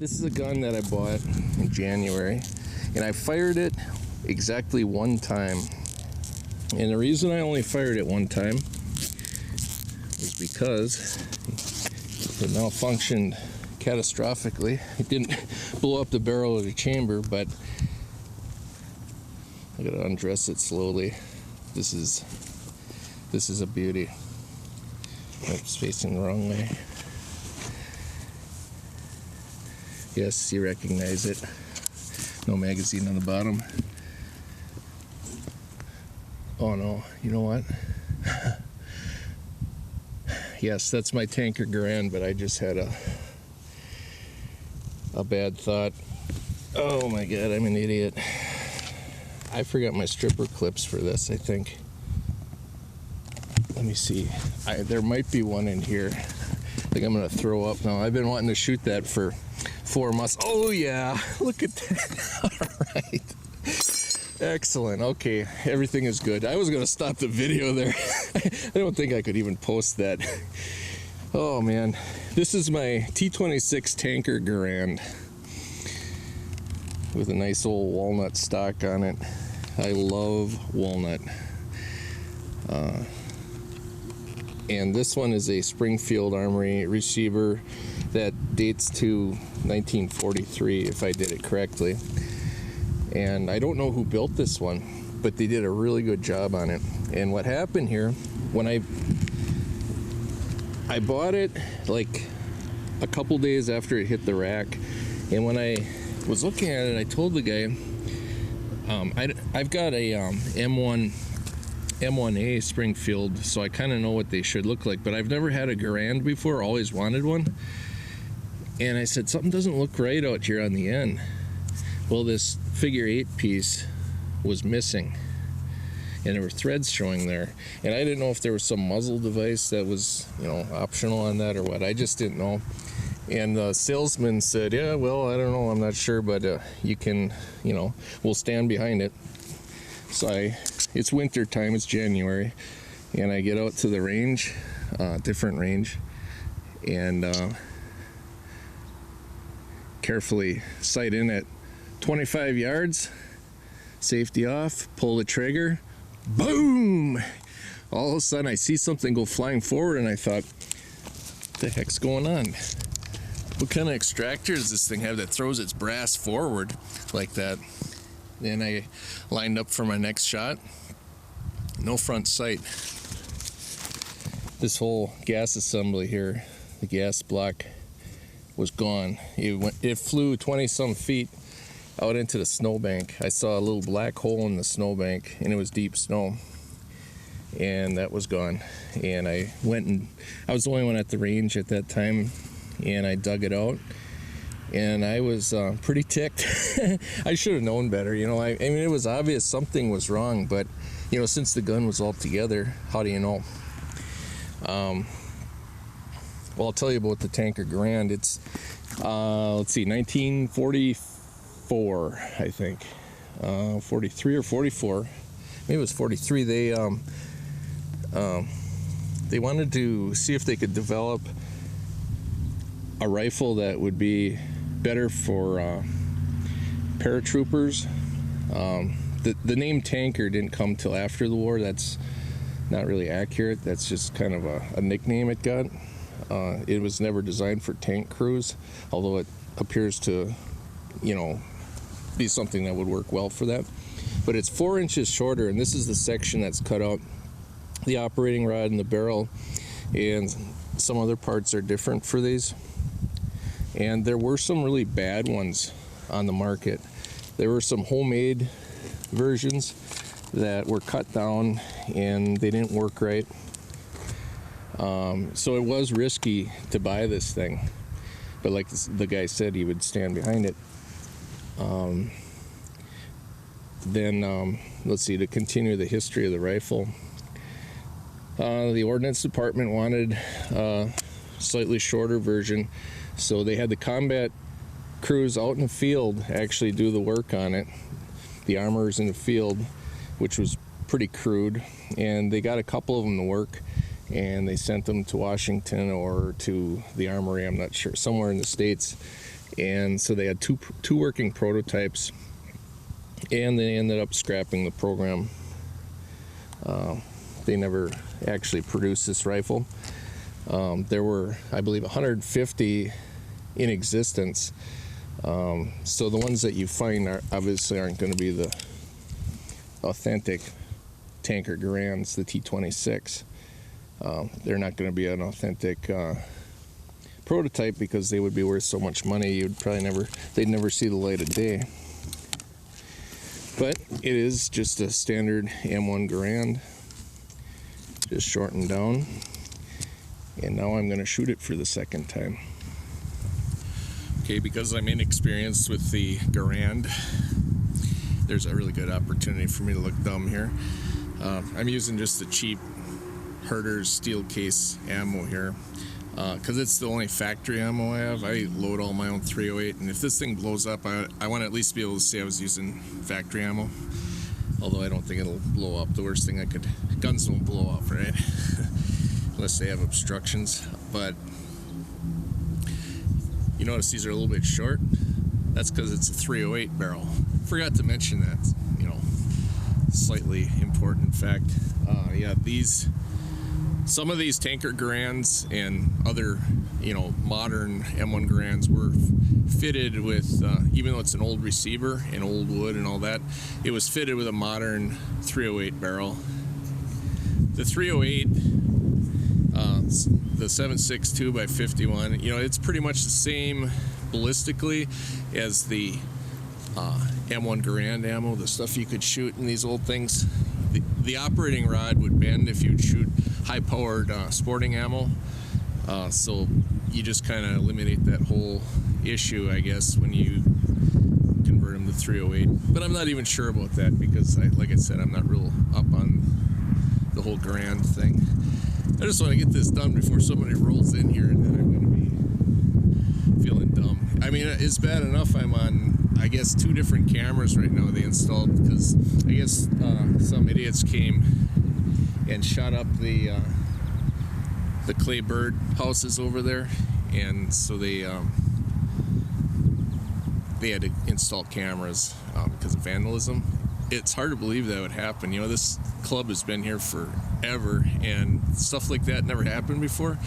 This is a gun that I bought in January, and I fired it exactly one time. And the reason I only fired it one time is because it malfunctioned catastrophically. It didn't blow up the barrel of the chamber, but I gotta undress it slowly. This is a beauty. It's facing the wrong way. Yes, you recognize it. No magazine on the bottom. Oh no, you know what? Yes, that's my tanker Garand, but I just had a bad thought. Oh my god, I'm an idiot. I forgot my stripper clips for this, I think. Let me see. There might be one in here. I think I'm gonna throw up now. I've been wanting to shoot that for 4 months. Oh yeah, look at that. All right. Excellent. Okay, everything is good. I was gonna stop the video there. I don't think I could even post that. Oh man, this is my T26 tanker Garand with a nice old walnut stock on it. I love walnut. And this one is a Springfield Armory receiver that dates to 1943, if I did it correctly. And I don't know who built this one, but they did a really good job on it. And what happened here, when I bought it like a couple days after it hit the rack, and when I was looking at it, I told the guy, I've got a M1A Springfield, so I kind of know what they should look like, but I've never had a Garand before, always wanted one. And I said, something doesn't look right out here on the end. Well, this figure 8 piece was missing, and there were threads showing there, and I didn't know if there was some muzzle device that was, you know, optional on that or what. I just didn't know. And the salesman said, yeah, well, I don't know, I'm not sure, but you can, you know, we'll stand behind it. So it's winter time, it's January, and I get out to the range, different range, and carefully sight in at 25 yards, safety off, pull the trigger, boom! All of a sudden I see something go flying forward, and I thought, what the heck's going on? What kind of extractor does this thing have that throws its brass forward like that? And I lined up for my next shot. No front sight. This whole gas assembly here, the gas block, was gone. It flew 20 some feet out into the snowbank. I saw a little black hole in the snowbank, and it was deep snow, and that was gone. And I went, and I was the only one at the range at that time, and I dug it out, and I was pretty ticked. I should have known better, you know. I mean, it was obvious something was wrong, but you know, since the gun was all together, how do you know? Well, I'll tell you about the tanker Garand. It's let's see, 1944, I think, 43 or 44, maybe it was 43. They wanted to see if they could develop a rifle that would be better for paratroopers. The name tanker didn't come till after the war. That's not really accurate. That's just kind of a nickname it got. It was never designed for tank crews, although it appears to, you know, be something that would work well for that. But it's 4 inches shorter, and this is the section that's cut out. The operating rod and the barrel and some other parts are different for these. And there were some really bad ones on the market. There were some homemade versions that were cut down and they didn't work right. So it was risky to buy this thing, but like the guy said, he would stand behind it. Then let's see, to continue the history of the rifle, the ordnance department wanted a slightly shorter version, so they had the combat crews out in the field actually do the work on it, the armorers in the field, which was pretty crude, and they got a couple of them to work, and they sent them to Washington or to the armory, I'm not sure, somewhere in the States, And so they had two working prototypes, and they ended up scrapping the program. They never actually produced this rifle. There were, I believe, 150 in existence. So the ones that you find obviously aren't going to be the authentic tanker Garands, the T26. They're not going to be an authentic prototype because they would be worth so much money. They'd never see the light of day. But it is just a standard M1 Garand, just shortened down. And now I'm going to shoot it for the second time. Okay, because I'm inexperienced with the Garand, there's a really good opportunity for me to look dumb here. I'm using just the cheap Herter steel case ammo here, because it's the only factory ammo I have. I load all my own 308, and if this thing blows up, I want to at least be able to say I was using factory ammo. Although I don't think it'll blow up. The worst thing guns don't blow up, right? Unless they have obstructions. But you notice these are a little bit short. That's because it's a 308 barrel. Forgot to mention that, slightly important fact. Yeah, some of these tanker Garands and other, modern M1 Garands were fitted with, even though it's an old receiver and old wood and all that, it was fitted with a modern 308 barrel. The 308, the 7.62 by 51, it's pretty much the same ballistically as the M1 Garand ammo, the stuff you could shoot in these old things. The operating rod would bend if you'd shoot high-powered sporting ammo, so you just kind of eliminate that whole issue, I guess, when you convert them to 308. But I'm not even sure about that because, like I said, I'm not real up on the whole Garand thing. I just want to get this done before somebody rolls in here, and then I'm going to be feeling dumb. I mean, it's bad enough I'm on, I guess, 2 different cameras right now they installed, because I guess some idiots came and shot up the clay bird houses over there, and so they had to install cameras because of vandalism. It's hard to believe that would happen. This club has been here forever, and stuff like that never happened before.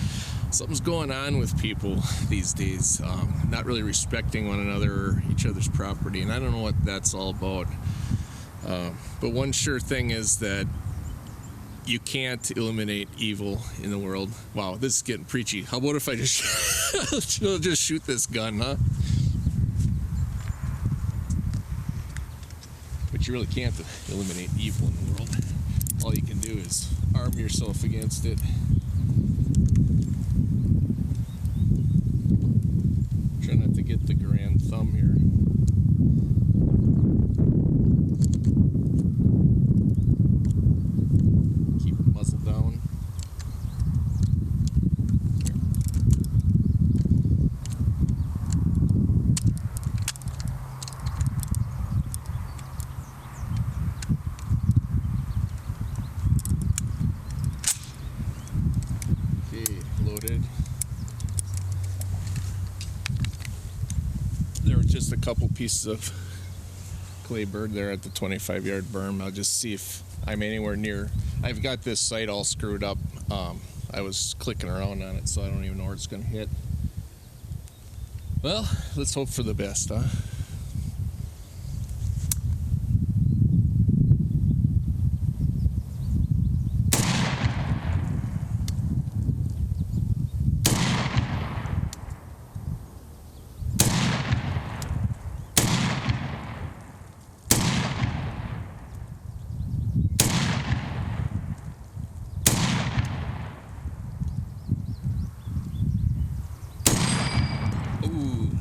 Something's going on with people these days, not really respecting one another or each other's property, and I don't know what that's all about. But one sure thing is that you can't eliminate evil in the world. Wow, this is getting preachy. How about if I just shoot this gun, huh? But you really can't eliminate evil in the world. All you can do is arm yourself against it. Try not to get the Garand thumb here. Keep the muzzle down. Okay, loaded. There were just a couple pieces of clay bird there at the 25-yard berm. I'll just see if I'm anywhere near. I've got this sight all screwed up. I was clicking around on it, so I don't even know where it's going to hit. Well, let's hope for the best, huh?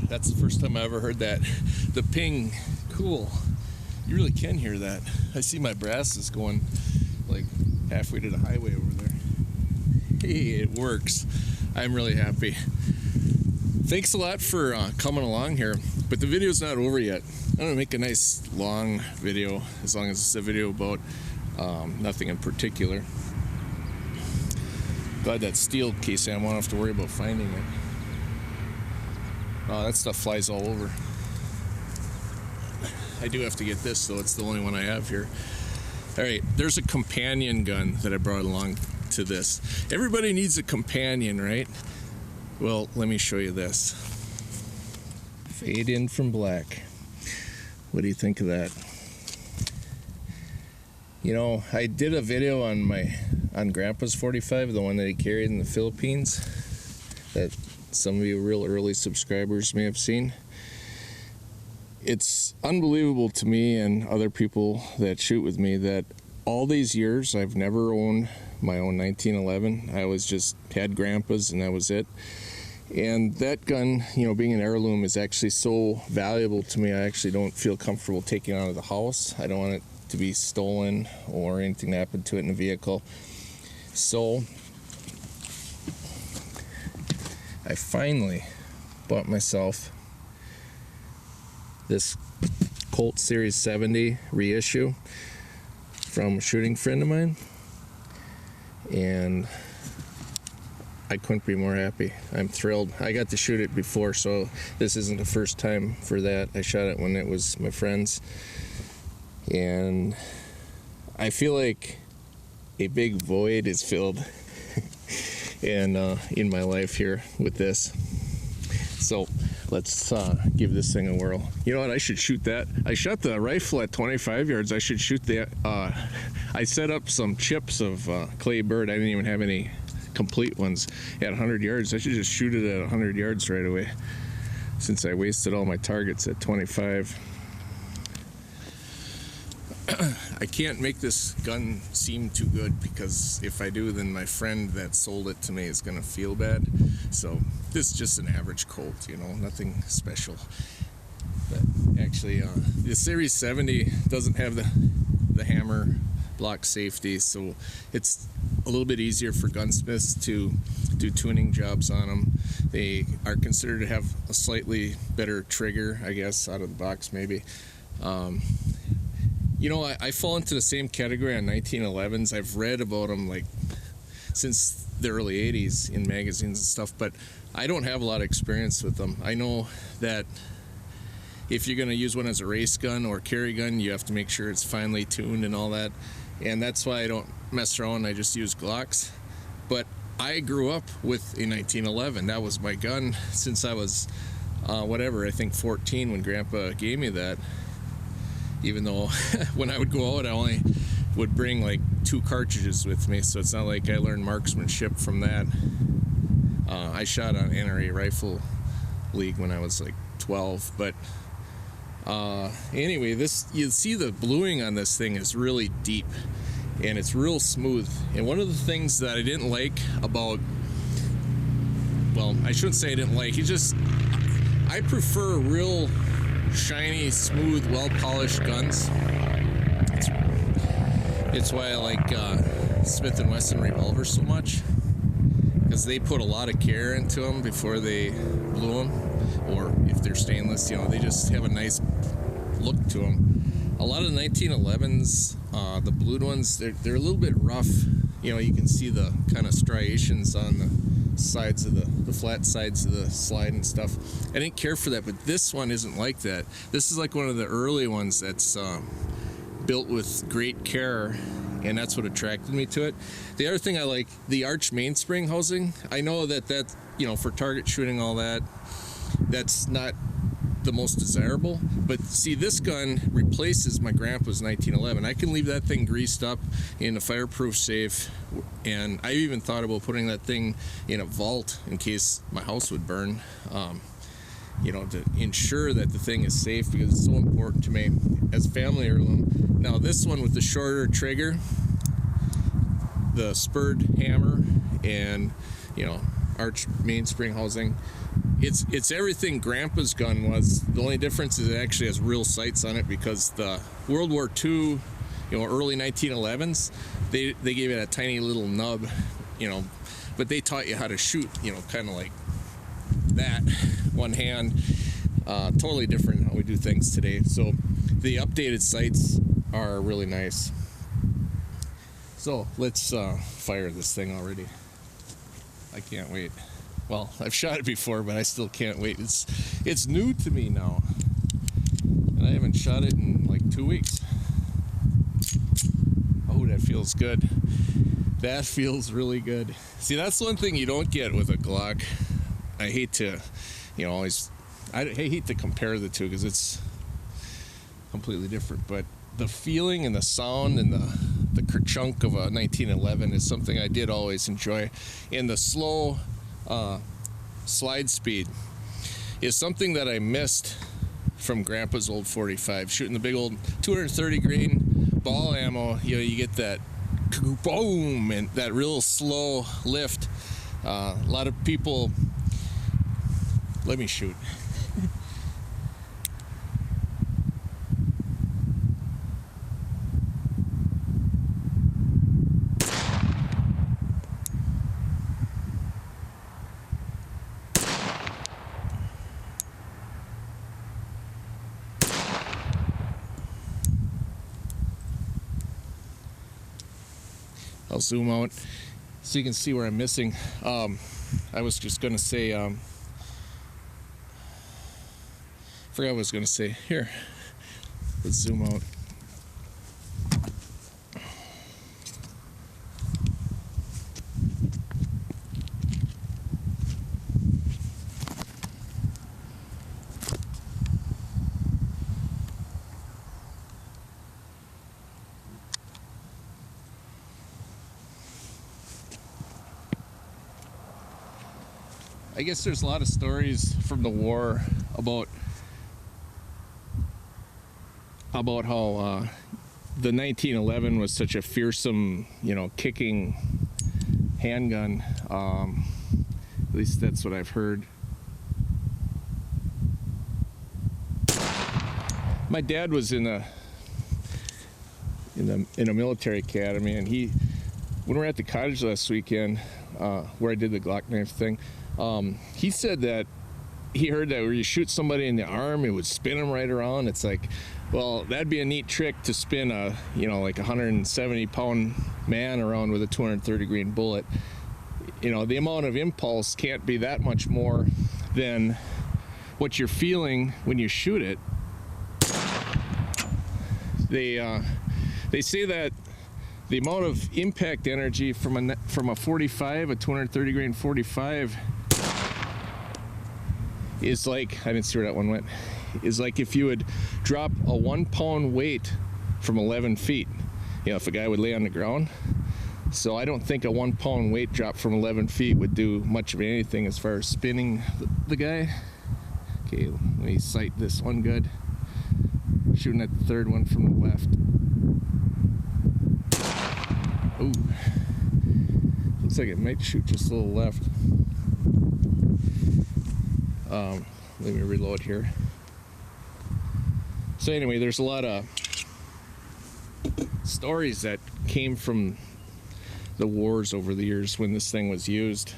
That's the first time I ever heard that. The ping, cool. You really can hear that. I see my brasses going like halfway to the highway over there. Hey, it works. I'm really happy. Thanks a lot for coming along here, but the video's not over yet. I'm gonna make a nice long video, as long as it's a video about nothing in particular. Glad that steel case ammo, I won't have to worry about finding it. Oh, that stuff flies all over. I do have to get this, though. It's the only one I have here. All right, there's a companion gun that I brought along to this. Everybody needs a companion, right? Well, let me show you this. Fade in from black. What do you think of that? You know, I did a video on Grandpa's 45, the one that he carried in the Philippines, that some of you real early subscribers may have seen. It's unbelievable to me and other people that shoot with me that all these years I've never owned my own 1911. I always just had Grandpa's and that was it. And that gun, you know, being an heirloom is actually so valuable to me. I actually don't feel comfortable taking it out of the house. I don't want it to be stolen or anything to happen to it in a vehicle. So I finally bought myself this Colt Series-70 reissue from a shooting friend of mine, and I couldn't be more happy. I'm thrilled. I got to shoot it before, so this isn't the first time for that. I shot it when it was my friend's, and I feel like a big void is filled and in my life here with this. So let's give this thing a whirl. You know what? I should shoot that. I shot the rifle at 25 yards. I should shoot that. I set up some chips of clay bird. I didn't even have any complete ones at 100 yards. I should just shoot it at 100 yards right away, since I wasted all my targets at 25. I can't make this gun seem too good, because if I do, then my friend that sold it to me is gonna feel bad. So this is just an average Colt, you know, nothing special. But actually, the Series-70 doesn't have the hammer block safety, so it's a little bit easier for gunsmiths to do tuning jobs on them. They are considered to have a slightly better trigger, I guess, out of the box maybe. You know, I fall into the same category on 1911s. I've read about them like since the early 80s in magazines and stuff, but I don't have a lot of experience with them. I know that if you're going to use one as a race gun or carry gun, you have to make sure it's finely tuned and all that, and that's why I don't mess around. I just use Glocks. But I grew up with a 1911. That was my gun since I was I think 14 when Grandpa gave me that. Even though when I would go out, I only would bring like 2 cartridges with me, so it's not like I learned marksmanship from that. I shot on NRA Rifle League when I was like 12, but anyway, you see the bluing on this thing is really deep, and it's real smooth. And one of the things that I didn't like about, well, I shouldn't say I didn't like, I prefer real shiny, smooth, well-polished guns. It's why I like Smith & Wesson revolvers so much, because they put a lot of care into them before they blue them, or if they're stainless, you know, they just have a nice look to them. A lot of the 1911s, the blued ones, they're a little bit rough. You know, you can see the kind of striations on the sides of the flat sides of the slide and stuff. I didn't care for that, but this one isn't like that. This is like one of the early ones that's built with great care, and that's what attracted me to it. The other thing I like, the arch mainspring housing. I know that you know, for target shooting, all that, that's not the most desirable, but see, this gun replaces my grandpa's 1911. I can leave that thing greased up in a fireproof safe, and I even thought about putting that thing in a vault in case my house would burn, you know, to ensure that the thing is safe, because it's so important to me as a family heirloom. Now this one with the shorter trigger, the spurred hammer, and, you know, arch mainspring housing, it's everything Grandpa's gun was. The only difference is it actually has real sights on it, because the World War II, you know, early 1911s, they gave it a tiny little nub, you know, but they taught you how to shoot, you know, kind of like that, one hand. Totally different how we do things today. So the updated sights are really nice. So let's fire this thing already. I can't wait. Well, I've shot it before, but I still can't wait. It's new to me now, and I haven't shot it in like 2 weeks. Oh, that feels good. That feels really good. See, that's one thing you don't get with a Glock. I hate to, I hate to compare the two because it's completely different, but the feeling and the sound and the kerchunk of a 1911 is something I did always enjoy. And the slow slide speed is something that I missed from Grandpa's old 45. Shooting the big old 230 grain ball ammo, you get that boom and that real slow lift. A lot of people, let me shoot. I'll zoom out so you can see where I'm missing. I was just gonna say, forgot what I was gonna say. Here, let's zoom out. I guess there's a lot of stories from the war about how the 1911 was such a fearsome, kicking handgun. At least that's what I've heard. My dad was in a military academy, and when we were at the cottage last weekend, where I did the Glock knife thing, he said that he heard that where you shoot somebody in the arm, it would spin them right around. It's like, well, that'd be a neat trick to spin a, like 170-pound man around with a 230 grain bullet. The amount of impulse can't be that much more than what you're feeling when you shoot it. They say that the amount of impact energy from a 45, a 230 grain 45, is like, I didn't see where that one went, is like if you would drop a 1 pound weight from 11 feet, if a guy would lay on the ground. So I don't think a 1 pound weight drop from 11 feet would do much of anything as far as spinning the guy. Okay, let me sight this one good. Shooting at the third one from the left. Ooh, looks like it might shoot just a little left. Let me reload here. So anyway, there's a lot of stories that came from the wars over the years when this thing was used,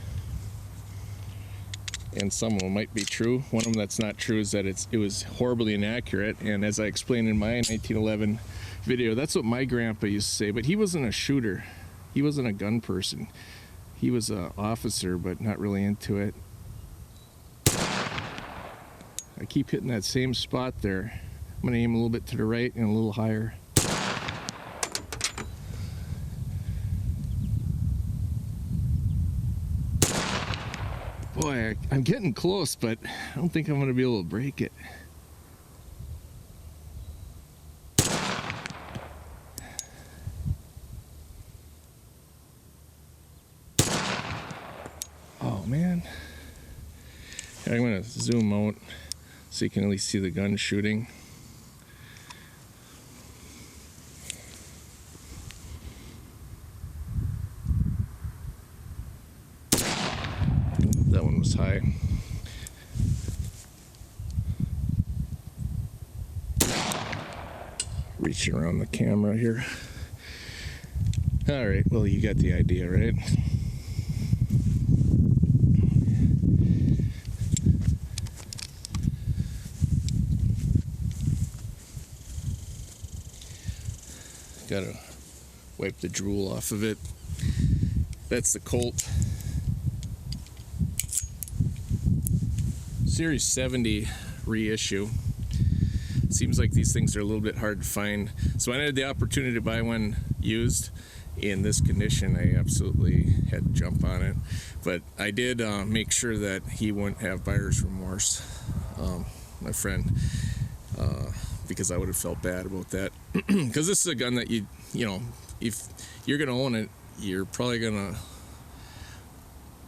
and some of them might be true. One of them that's not true is that it was horribly inaccurate, and as I explained in my 1911 video, that's what my grandpa used to say. But he wasn't a shooter, he wasn't a gun person, he was an officer, but not really into it. I keep hitting that same spot there. I'm gonna aim a little bit to the right and a little higher. Boy, I'm getting close, but I don't think I'm gonna be able to break it. Oh man. I'm gonna zoom out so you can at least see the gun shooting. That one was high. Reaching around the camera here. All right, well, you got the idea, right? Gotta wipe the drool off of it. That's the Colt. Series-70 reissue. Seems like these things are a little bit hard to find. So when I had the opportunity to buy one used in this condition, I absolutely had to jump on it. But I did make sure that he wouldn't have buyer's remorse, my friend, because I would have felt bad about that. Because this is a gun that you know, if you're gonna own it, you're probably gonna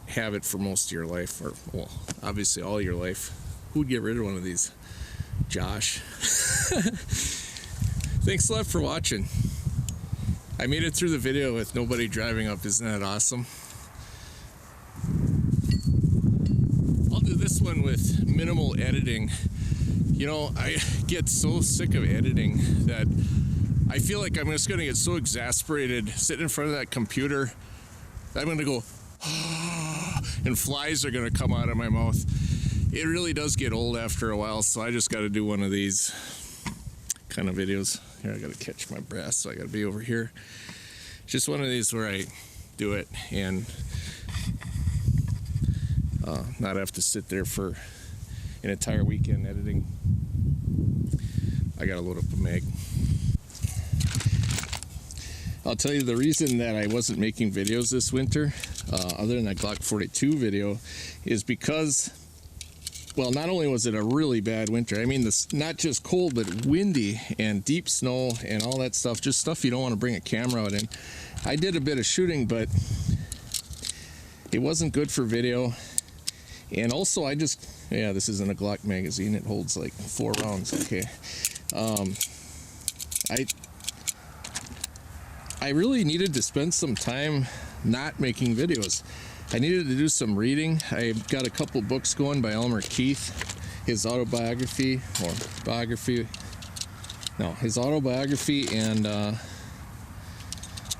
have it for most of your life, or well, obviously all your life. Who'd get rid of one of these? Josh. Thanks a lot for watching. I made it through the video with nobody driving up. Isn't that awesome? I'll do this one with minimal editing. You know, I get so sick of editing that I feel like I'm just gonna get so exasperated sitting in front of that computer that I'm gonna go and flies are gonna come out of my mouth. It really does get old after a while, so I just got to do one of these kind of videos. Here, I got to catch my breath, so I got to be over here. Just one of these where I do it and not have to sit there for an entire weekend editing. I got to load up a mag. I'll tell you the reason that I wasn't making videos this winter, other than that Glock 42 video, is because, well, not only was it a really bad winter, I mean, this not just cold, but windy and deep snow and all that stuff, just stuff you don't want to bring a camera out in. I did a bit of shooting, but it wasn't good for video. And also yeah, this isn't a Glock magazine. It holds like 4 rounds. Okay. I really needed to spend some time not making videos. I needed to do some reading. I got a couple books going by Elmer Keith, his autobiography, or biography. No, his autobiography, and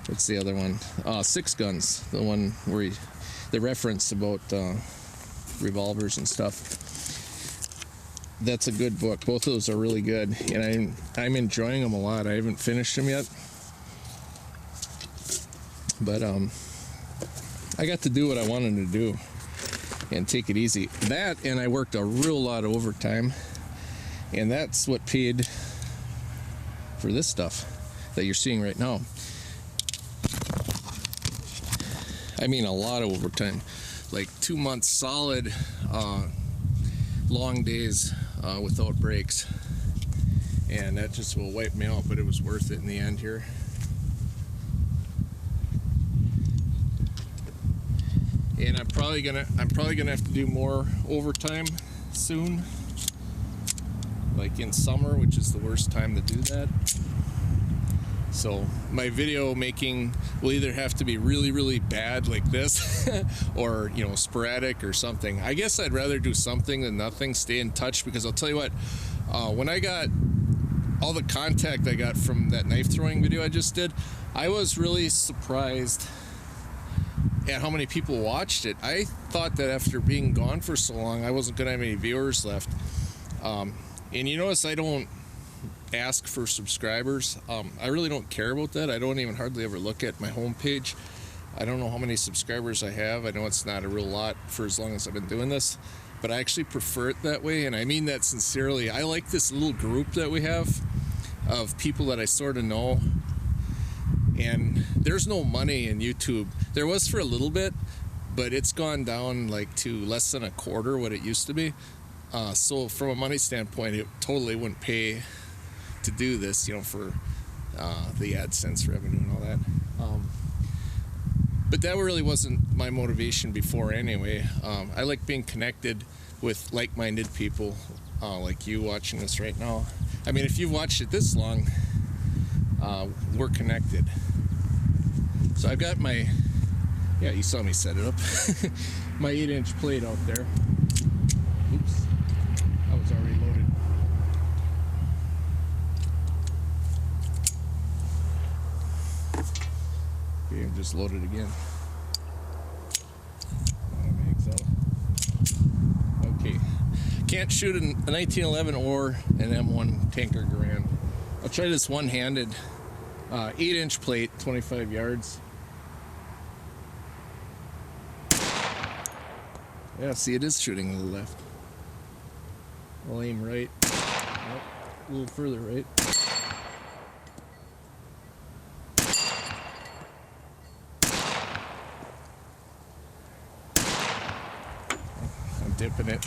what's the other one? Six Guns, the one where the reference about revolvers and stuff. That's a good book. Both of those are really good, and I'm enjoying them a lot. I haven't finished them yet, but I got to do what I wanted to do and take it easy. That, and I worked a real lot of overtime, and that's what paid for this stuff that you're seeing right now. I mean, a lot of overtime, like 2 months solid, long days without breaks, and that just will wipe me out, but it was worth it in the end here. And I'm probably gonna have to do more overtime soon, like in summer, which is the worst time to do that. So my video making will either have to be really, really bad like this, or, you know, sporadic or something. I guess I'd rather do something than nothing. Stay in touch, because I'll tell you what, when I got all the contact I got from that knife throwing video I just did, I was really surprised at how many people watched it. I thought that after being gone for so long, I wasn't gonna have any viewers left. And you notice I don't ask for subscribers. I really don't care about that. I don't even hardly ever look at my homepage. I don't know how many subscribers I have. I know it's not a real lot for as long as I've been doing this, but I actually prefer it that way, and I mean that sincerely. I like this little group that we have of people that I sort of know. And there's no money in YouTube. There was for a little bit, but it's gone down like to less than a quarter what it used to be. So from a money standpoint, it totally wouldn't pay to do this, you know, for the AdSense revenue and all that. But that really wasn't my motivation before anyway. I like being connected with like-minded people like you watching this right now. I mean, if you've watched it this long, we're connected. So I've got my, yeah, you saw me set it up, my 8-inch plate out there. Oops, I was already loaded. Okay, I'm just loaded again. Okay, can't shoot a 1911 or an M1 tanker Garand. I'll try this one-handed 8-inch plate, 25 yards. Yeah, see, it is shooting to the left. I'll aim right. Nope, a little further right. I'm dipping it.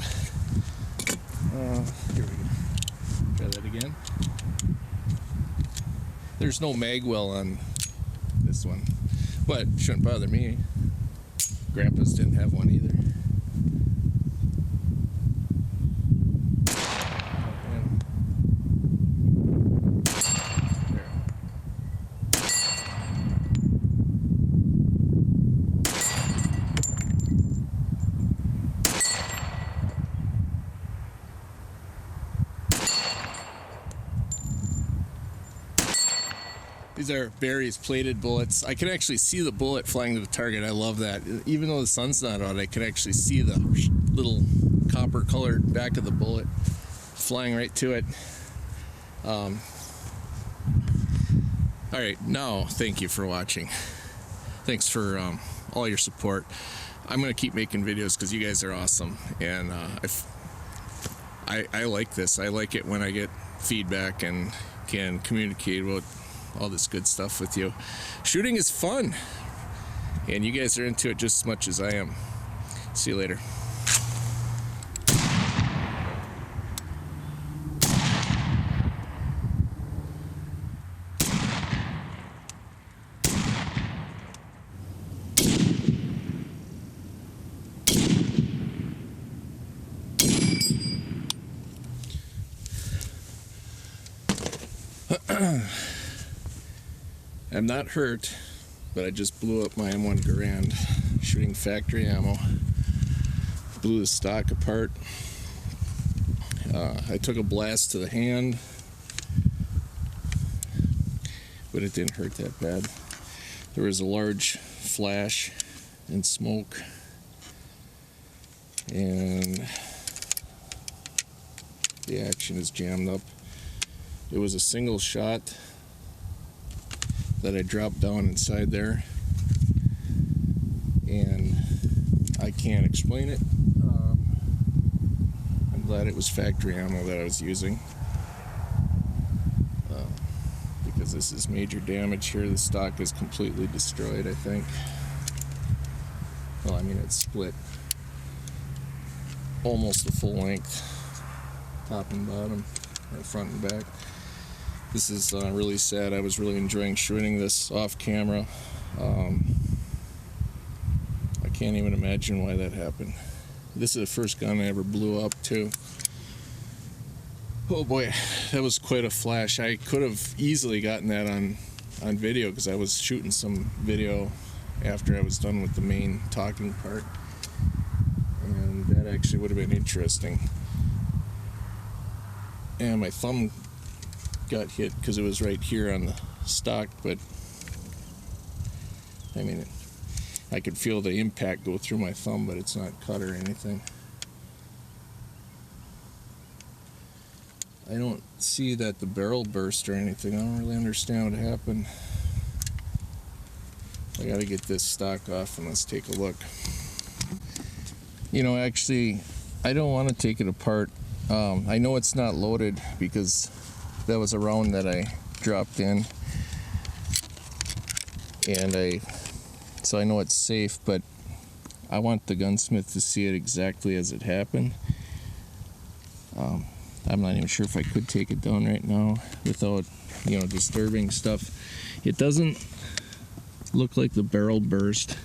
Here we go. Try that again. There's no mag well on this one, but it shouldn't bother me. Grandpa's didn't have one either. These are Barry's plated bullets. I can actually see the bullet flying to the target. I love that. Even though the sun's not out, I can actually see the little copper colored back of the bullet flying right to it. All right, now thank you for watching. Thanks for all your support. I'm gonna keep making videos because you guys are awesome, and I like this. I like it when I get feedback and can communicate about all this good stuff with you. Shooting is fun, and you guys are into it just as much as I am. See you later. I'm not hurt, but I just blew up my M1 Garand shooting factory ammo. Blew the stock apart. I took a blast to the hand, but it didn't hurt that bad. There was a large flash and smoke, and the action is jammed up. It was a single shot that I dropped down inside there, and I can't explain it. I'm glad it was factory ammo that I was using, because this is major damage here. The stock is completely destroyed, I think. Well, I mean, it's split almost the full length, top and bottom, or front and back. This is really sad. I was really enjoying shooting this off camera. I can't even imagine why that happened. This is the first gun I ever blew up too. Oh boy, that was quite a flash. I could have easily gotten that on video, because I was shooting some video after I was done with the main talking part, and that actually would have been interesting. And my thumb got hit because it was right here on the stock, but I mean, I could feel the impact go through my thumb, but it's not cut or anything. I don't see that the barrel burst or anything. I don't really understand what happened. I gotta get this stock off and let's take a look. You know, actually, I don't want to take it apart. I know it's not loaded because that was a round that I dropped in, and so I know it's safe, but I want the gunsmith to see it exactly as it happened. I'm not even sure if I could take it down right now without, you know, disturbing stuff. It doesn't look like the barrel burst,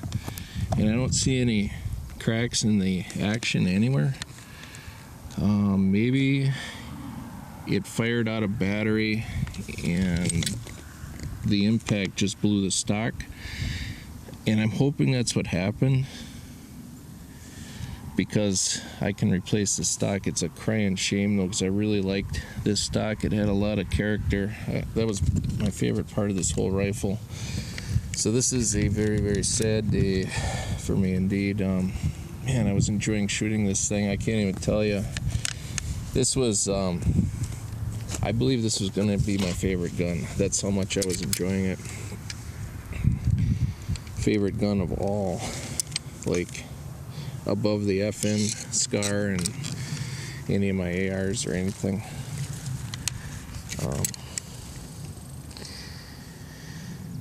and I don't see any cracks in the action anywhere. Maybe it fired out of battery and the impact just blew the stock, and I'm hoping that's what happened, because I can replace the stock. It's a crying shame though, because I really liked this stock. It had a lot of character. That was my favorite part of this whole rifle. So this is a very, very sad day for me indeed. Man, I was enjoying shooting this thing. I can't even tell you. This was, I believe this was going to be my favorite gun. That's how much I was enjoying it. Favorite gun of all. Like, above the FN Scar any of my ARs or anything.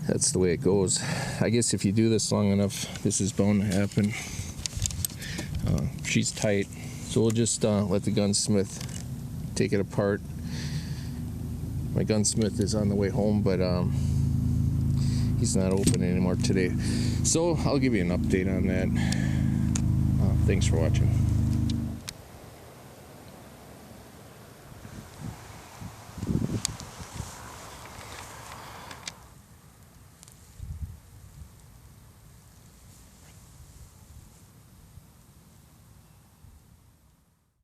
That's the way it goes. I guess if you do this long enough, this is bound to happen. She's tight, so we'll just let the gunsmith take it apart. My gunsmith is on the way home, but he's not open anymore today. So I'll give you an update on that. Thanks for watching.